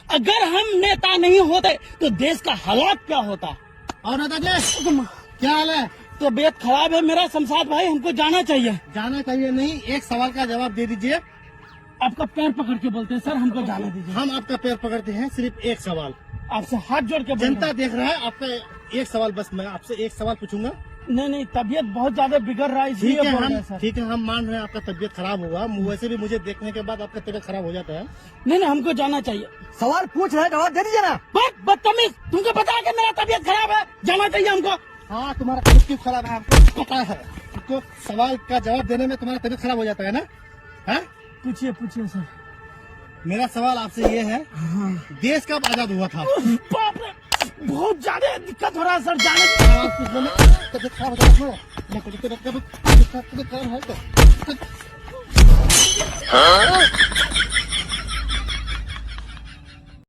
अगर हम नेता नहीं होते तो देश का हालात क्या होता। और नेताजी क्या हाल है? तबीयत खराब है मेरा शमशाद भाई, हमको जाना चाहिए। जाना चाहिए नहीं, एक सवाल का जवाब दे दीजिए। आपका पैर पकड़ के बोलते हैं सर, हमको जाने दीजिए। हम आपका पैर पकड़ते हैं, सिर्फ एक सवाल। आपसे हाथ जोड़ के जनता देख रहा है, आपका एक सवाल, बस मैं आपसे एक सवाल पूछूंगा। नहीं, तबीयत बहुत ज्यादा बिगड़ रहा है ठीक इसलिए है, बोल रहे हम हैं सर। ठीक है, हम मान रहे हैं आपका तबीयत खराब होगा। वैसे भी मुझे देखने के बाद आपका तबीयत खराब हो जाता है। नहीं, हमको जाना चाहिए। सवाल पूछ रहे हैं, जवाब दे दीजिए ना। बदतमीज, तुमको पता है कि मेरा तबीयत खराब है, जाना चाहिए हमको। हाँ, तुम्हारा तबीयत क्यों खराब है हमको पता है। तो सवाल का जवाब देने में तुम्हारा तबीयत खराब हो जाता है ना? है? पूछिए सर। मेरा सवाल आपसे ये है, देश कब आजाद हुआ था? बाप रे, बहुत ज्यादा दिक्कत हो रहा है सर, जाने सवाल पूछने में तबीयत खराब हो जाता है। तबीयत खराब है तो